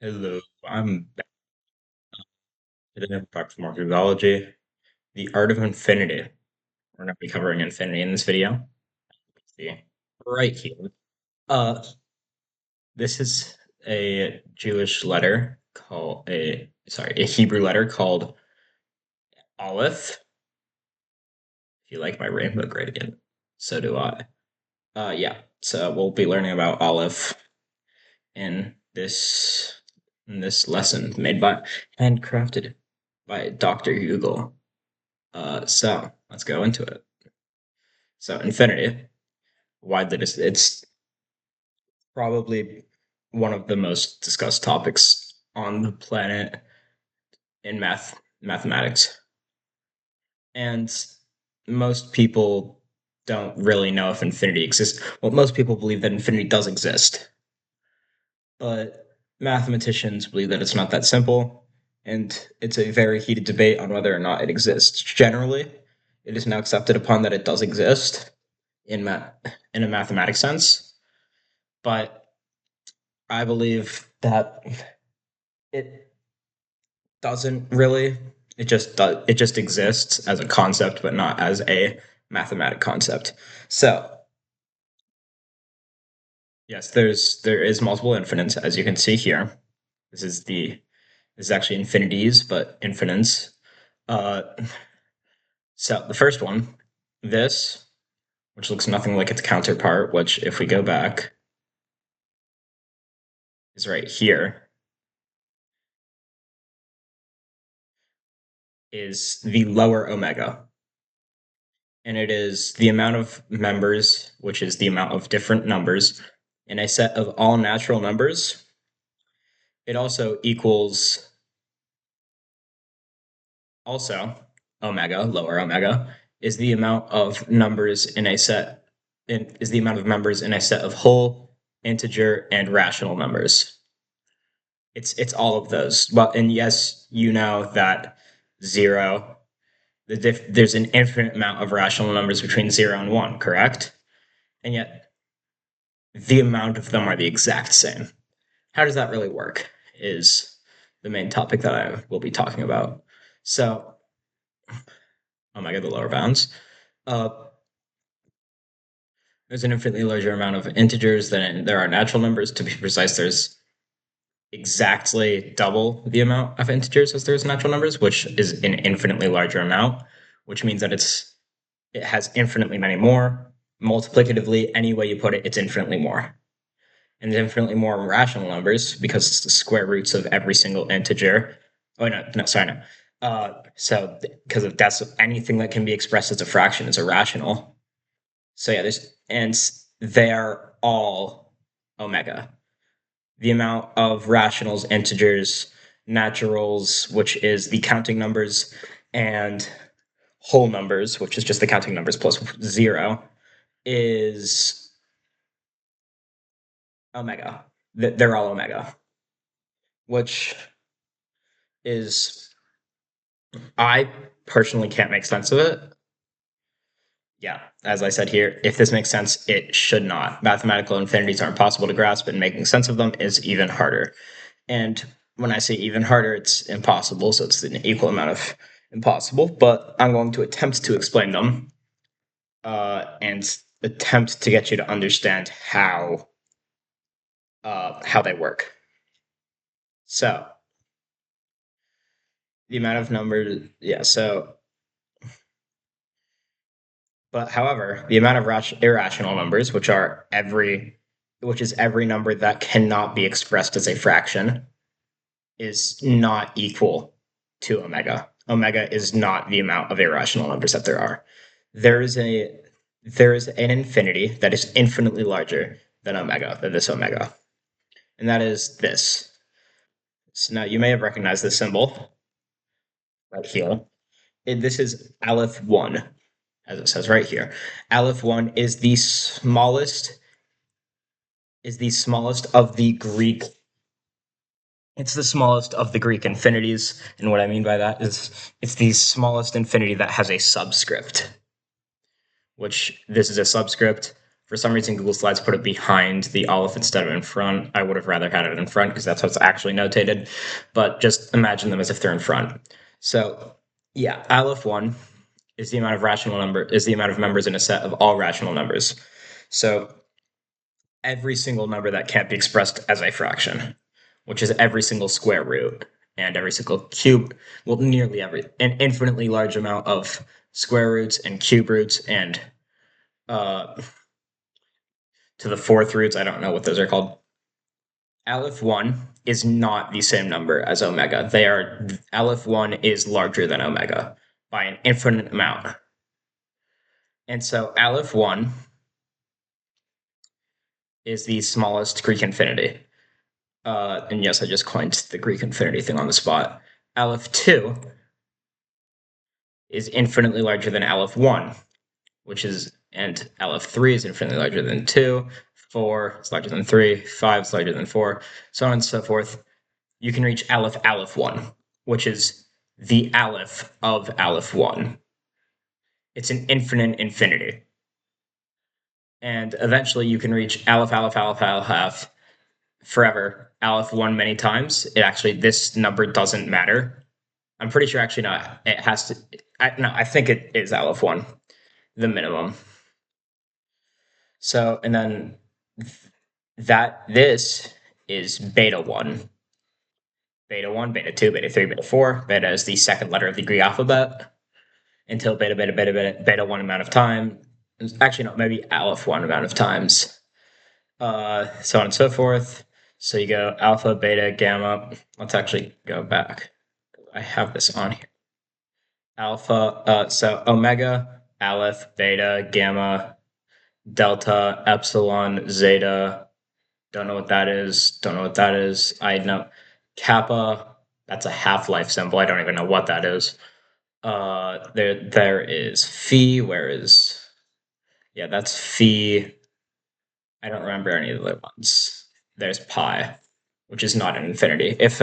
Hello, I'm back today to talk some more Googology. The art of infinity. We're going to be covering infinity in this video. Let's see, right here. Uh, this is a Jewish letter called a Hebrew letter called Aleph. If you like my rainbow gradient, so do I. Yeah. So we'll be learning about Aleph in this lesson made by handcrafted by Dr. Google. So let's go into it. So infinity, it's probably one of the most discussed topics on the planet in mathematics, and most people don't really know if infinity exists. Well, most people believe that infinity does exist, but mathematicians believe that it's not that simple, and it's a very heated debate on whether or not it exists. Generally, it is now accepted upon that it does exist in in a mathematic sense, but I believe that it doesn't really. It just exists as a concept, but not as a mathematic concept. So yes, there is multiple infinites, as you can see here. This is the this is actually infinities, but infinites. Uh, so the first one, this, which looks nothing like its counterpart, which if we go back, is right here, is the lower omega. And it is the amount of members, which is the amount of different numbers in a set of all natural numbers. It also equals also omega, lower omega, is the amount of numbers in a set is the amount of members in a set of whole, integer, and rational numbers. It's all of those. Well, and yes, you know that zero, there's an infinite amount of rational numbers between 0 and 1, correct? And yet the amount of them are the exact same. How does that really work? Is the main topic that I will be talking about. So, oh my god, the lower bounds. Uh, there's an infinitely larger amount of integers than there are natural numbers. To be precise, there's exactly double the amount of integers as there's natural numbers, which is an infinitely larger amount, which means that it has infinitely many more. Multiplicatively, any way you put it, it's infinitely more. And there's infinitely more rational numbers because it's the square roots of every single integer. Oh no, no, sorry, no. So because of that's anything that can be expressed as a fraction is irrational. So yeah, they are all omega. The amount of rationals, integers, naturals, which is the counting numbers, and whole numbers, which is just the counting numbers plus zero, is omega. They're all omega, which is I personally can't make sense of it. Yeah, as I said here, if this makes sense, it should not. Mathematical infinities are impossible to grasp, and making sense of them is even harder. And when I say even harder, it's impossible, so it's an equal amount of impossible. But I'm going to attempt to explain them and attempt to get you to understand how they work. So the amount of numbers, yeah. So but however, the amount of irrational numbers, which is every number that cannot be expressed as a fraction, is not equal to omega. Omega is not the amount of irrational numbers that there are. There is a there is an infinity that is infinitely larger than omega, than this omega, and that is this. So now you may have recognized this symbol right here. This is Aleph 1, as it says right here. Aleph 1 is the smallest of the Greek. It's the smallest of the Greek infinities, and what I mean by that is it's the smallest infinity that has a subscript, which this is a subscript. For some reason, Google Slides put it behind the Aleph instead of in front. I would have rather had it in front because that's how it's actually notated. But just imagine them as if they're in front. So yeah, Aleph 1 is the amount of members in a set of all rational numbers. So every single number that can't be expressed as a fraction, which is every single square root and every single cube, well, nearly an infinitely large amount of square roots and cube roots and to the fourth roots. I don't know what those are called. Aleph 1 is not the same number as omega. Aleph 1 is larger than omega by an infinite amount. And so Aleph 1 is the smallest Greek infinity. And yes, I just coined the Greek infinity thing on the spot. Aleph 2 is infinitely larger than Aleph 1, and Aleph 3 is infinitely larger than 2, 4 is larger than 3, 5 is larger than 4, so on and so forth. You can reach Aleph 1, which is the Aleph of Aleph 1. It's an infinite infinity. And eventually you can reach Aleph forever, Aleph 1 many times. This number doesn't matter. I'm pretty sure actually not. It has to. I think it is Aleph 1, the minimum. So, and then this is beta 1. Beta 1, beta 2, beta 3, beta 4. Beta is the second letter of the Greek alphabet until beta 1 amount of time. Actually, no, maybe Aleph 1 amount of times. So on and so forth. So you go alpha, beta, gamma. Let's actually go back. I have this on here. Alpha, so omega, aleph, beta, gamma, delta, epsilon, zeta. Don't know what that is. I know kappa. That's a half-life symbol. I don't even know what that is. There is phi. That's phi. I don't remember any of the other ones. There's pi, which is not an infinity. If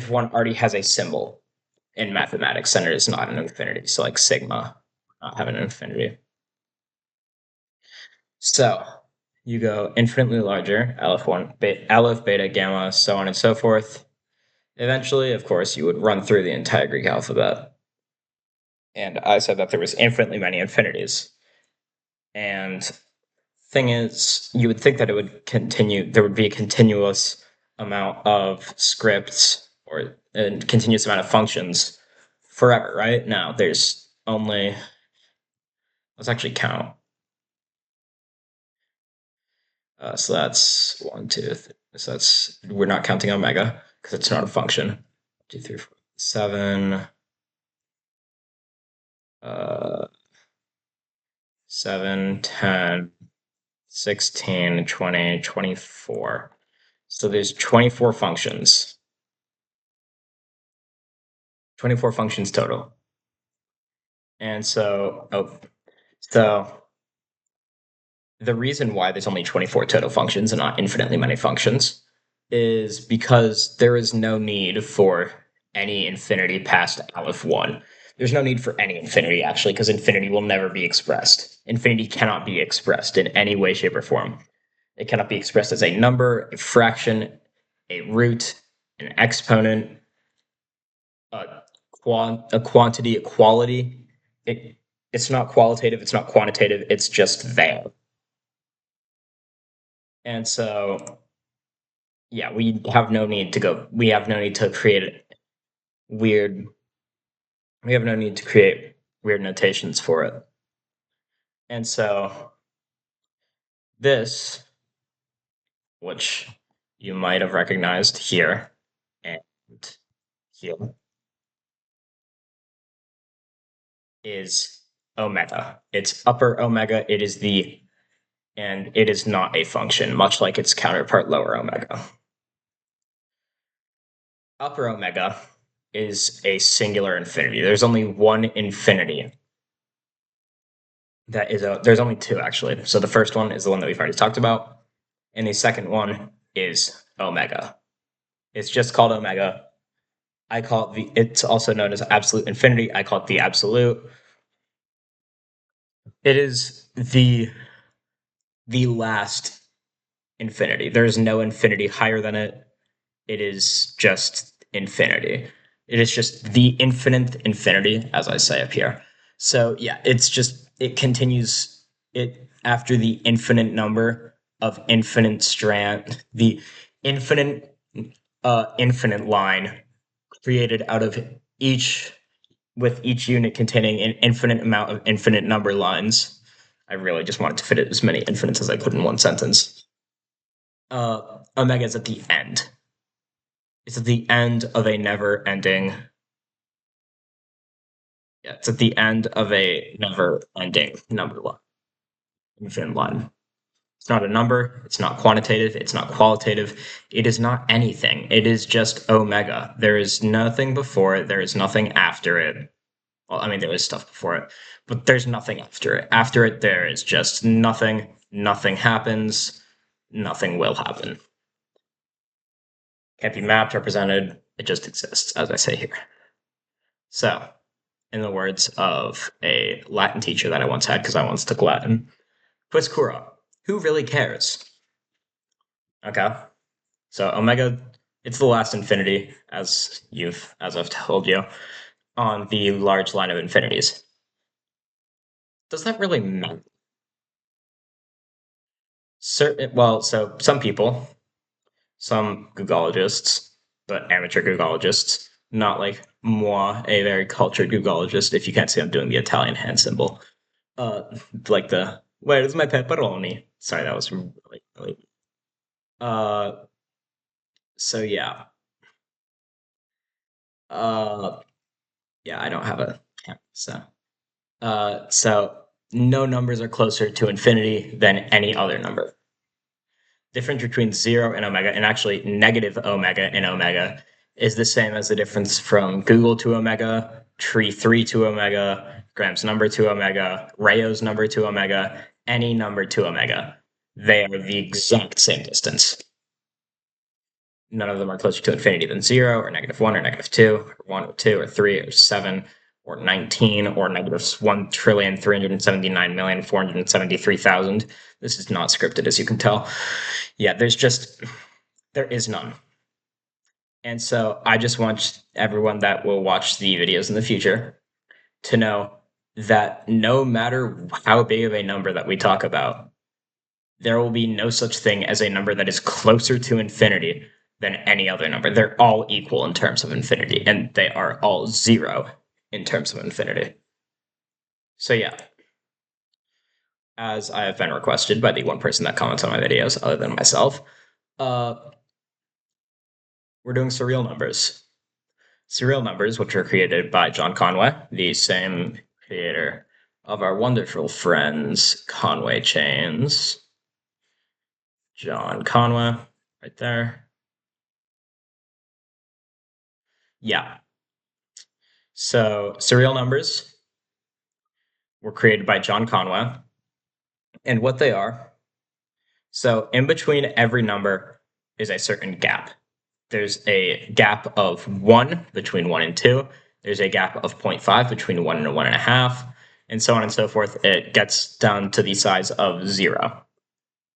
one already has a symbol in mathematics, then it is not an infinity. So like sigma, not have an infinity. So you go infinitely larger, aleph, beta, gamma, so on and so forth. Eventually, of course, you would run through the entire Greek alphabet. And I said that there was infinitely many infinities. And thing is, you would think that it would continue, there would be a continuous amount of scripts or a continuous amount of functions forever, right? Now, there's only, let's actually count. So that's 1, 2, so we're not counting omega because it's not a function. 2, 3, 4, 7, 7, 10, 16, 20, 24. So there's 24 functions. 24 functions total. And so the reason why there's only 24 total functions and not infinitely many functions is because there is no need for any infinity past Aleph 1. There's no need for any infinity, actually, because infinity will never be expressed. Infinity cannot be expressed in any way, shape, or form. It cannot be expressed as a number, a fraction, a root, an exponent, a quantity, a quality. It's not qualitative, it's not quantitative, it's just there. And so, yeah, we have no need to create weird, we have no need to create weird notations for it. And so, this, which you might have recognized here and here, is omega. It's upper omega. And it is not a function, much like its counterpart lower omega. Upper omega is a singular infinity. There's only one infinity. There's only two actually. So the first one is the one that we've already talked about, and the second one is omega. It's just called omega. It's also known as absolute infinity. I call it the absolute. It is the the last infinity. There is no infinity higher than it. It is just infinity. It is just the infinite infinity, as I say up here. So yeah, it's just it continues it after the infinite number of infinite strand, the infinite infinite line created out of each with each unit containing an infinite amount of infinite number lines. I really just wanted to fit as many infinites as I could in one sentence. Omega is at the end. It's at the end of a never ending. Yeah, it's at the end of a never ending number line, infinite line. It's not a number. It's not quantitative. It's not qualitative. It is not anything. It is just omega. There is nothing before it. There is nothing after it. Well, I mean, there is stuff before it, but there's nothing after it. After it, there is just nothing. Nothing happens. Nothing will happen. Can't be mapped, represented. It just exists, as I say here. So, in the words of a Latin teacher that I once had, because I once took Latin, quis cura? Who really cares? Okay. So omega, it's the last infinity, as I've told you, on the large line of infinities. Does that really matter? Well, so some people, some Googologists, but amateur Googologists, not like moi, a very cultured Googologist. If you can't see, I'm doing the Italian hand symbol. Uh, like the where's my pepperoni? Sorry, that was really. Uh, so yeah. Uh, yeah, I don't have a camera, so. So no numbers are closer to infinity than any other number. Difference between 0 and omega, and actually negative omega and omega, is the same as the difference from Google to omega, tree 3 to omega, Graham's number to omega, Rayo's number to omega, any number to omega. They are the exact same distance. None of them are closer to infinity than 0 or -1 or -2 or 1 or 2 or 3 or 7 or 19 or -1,379,473,000. This is not scripted, as you can tell. Yeah, there is none. And so I just want everyone that will watch the videos in the future to know that no matter how big of a number that we talk about, there will be no such thing as a number that is closer to infinity than any other number. They're all equal in terms of infinity, and they are all 0 in terms of infinity. So yeah, as I have been requested by the one person that comments on my videos, other than myself, uh, we're doing surreal numbers. Surreal numbers, which were created by John Conway, the same creator of our wonderful friends Conway chains. John Conway, right there. Yeah. So surreal numbers were created by John Conway, and what they are. So in between every number is a certain gap. There's a gap of 1 between 1 and 2. There's a gap of 0.5 between 1 and 1.5, and so on and so forth. It gets down to the size of 0.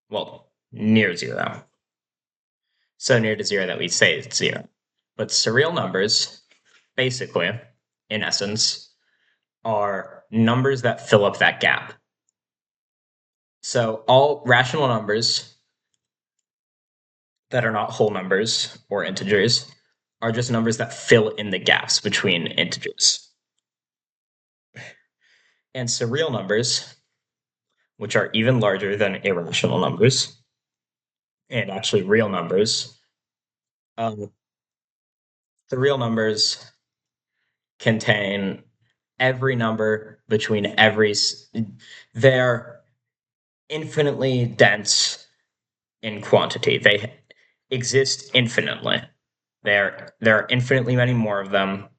Well, near 0. So near to 0 that we say it's 0. But surreal numbers, basically, in essence, are numbers that fill up that gap. So all rational numbers that are not whole numbers or integers are just numbers that fill in the gaps between integers. And surreal numbers, which are even larger than irrational numbers, and actually real numbers, the real numbers contain every number between they're infinitely dense in quantity. They exist infinitely. There are infinitely many more of them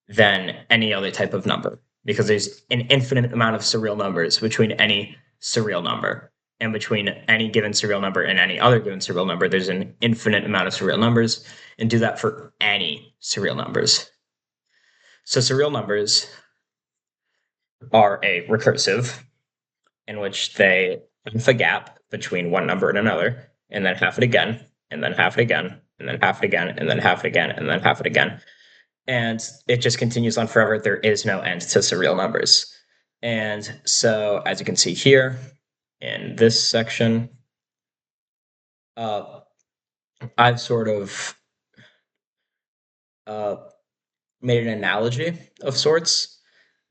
than any other type of number because there's an infinite amount of surreal numbers between any surreal number. And between any given surreal number and any other given surreal number, there's an infinite amount of surreal numbers, and do that for any surreal numbers. So surreal numbers are a recursive in which they have a gap. between one number and another, and then half it again, and then half it again, and then half it again, and then half it again, and then half it again. And it just continues on forever. There is no end to surreal numbers. And so, as you can see here in this section, I've sort of uh, made an analogy of sorts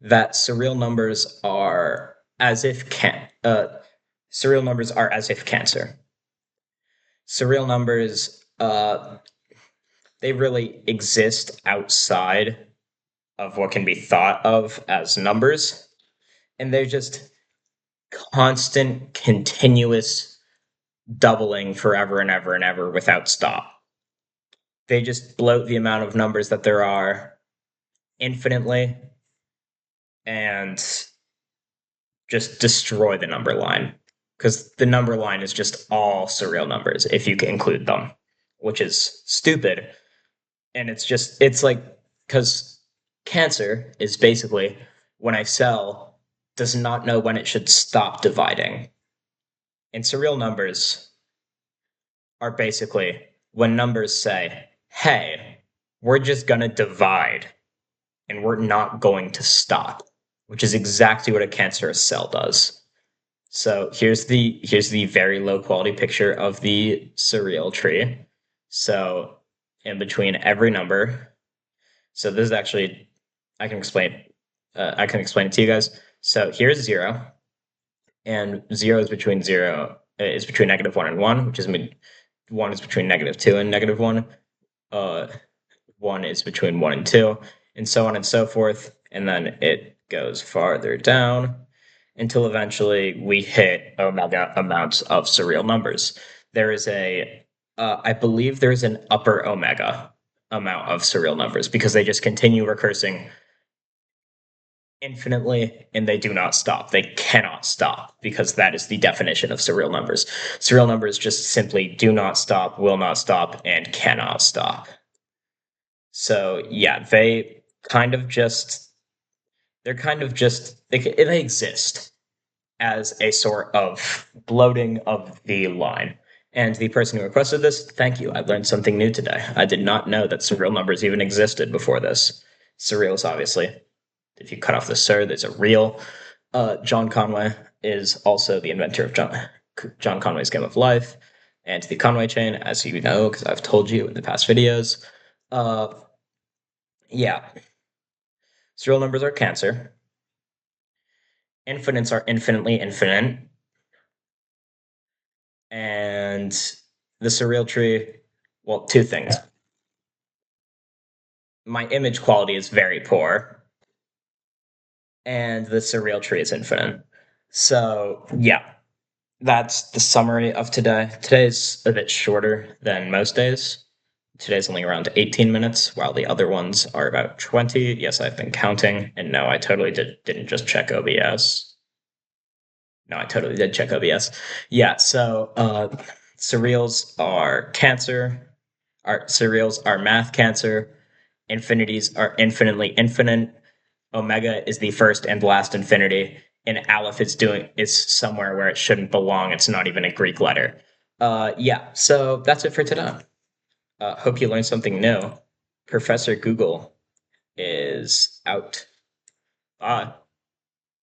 that surreal numbers are as if cancer. Surreal numbers, they really exist outside of what can be thought of as numbers, and they're just constant, continuous doubling forever and ever and ever without stop. They just bloat the amount of numbers that there are infinitely and just destroy the number line, because the number line is just all surreal numbers if you can include them, which is stupid. And it's like, because cancer is basically when a cell does not know when it should stop dividing. And surreal numbers are basically when numbers say, hey, we're just going to divide and we're not going to stop, which is exactly what a cancerous cell does. So here's the very low quality picture of the surreal tree. So in between every number, so this is actually I can explain it to you guys. So here's 0, and 0 is between -1 and 1, which is 1 is between -2 and -1. 1 is between 1 and 2, and so on and so forth. And then it goes farther down until eventually we hit omega amounts of surreal numbers. There is I believe there's an upper omega amount of surreal numbers because they just continue recursing infinitely and they do not stop. They cannot stop because that is the definition of surreal numbers. Surreal numbers just simply do not stop, will not stop, and cannot stop. So yeah, they kind of just they exist as a sort of bloating of the line. And the person who requested this, thank you. I learned something new today. I did not know that surreal numbers even existed before this. Surreals, obviously. If you cut off the sir, there's a real. John Conway is also the inventor of John Conway's Game of Life and the Conway chain, as you know, because I've told you in the past videos. Yeah. Surreal numbers are cancer. Infinites are infinitely infinite. And the surreal tree, well, two things. My image quality is very poor, and the surreal tree is infinite. So, yeah, that's the summary of today. Today's a bit shorter than most days. Today's only around 18 minutes, while the other ones are about 20. Yes, I've been counting, and no, I totally didn't just check OBS. No, I totally did check OBS. Yeah, so surreals are cancer. Surreals are math cancer. Infinities are infinitely infinite. Omega is the first and last infinity, and Aleph is somewhere where it shouldn't belong. It's not even a Greek letter. Yeah, so that's it for today. Hope you learned something new. Professor Google is out. Bye.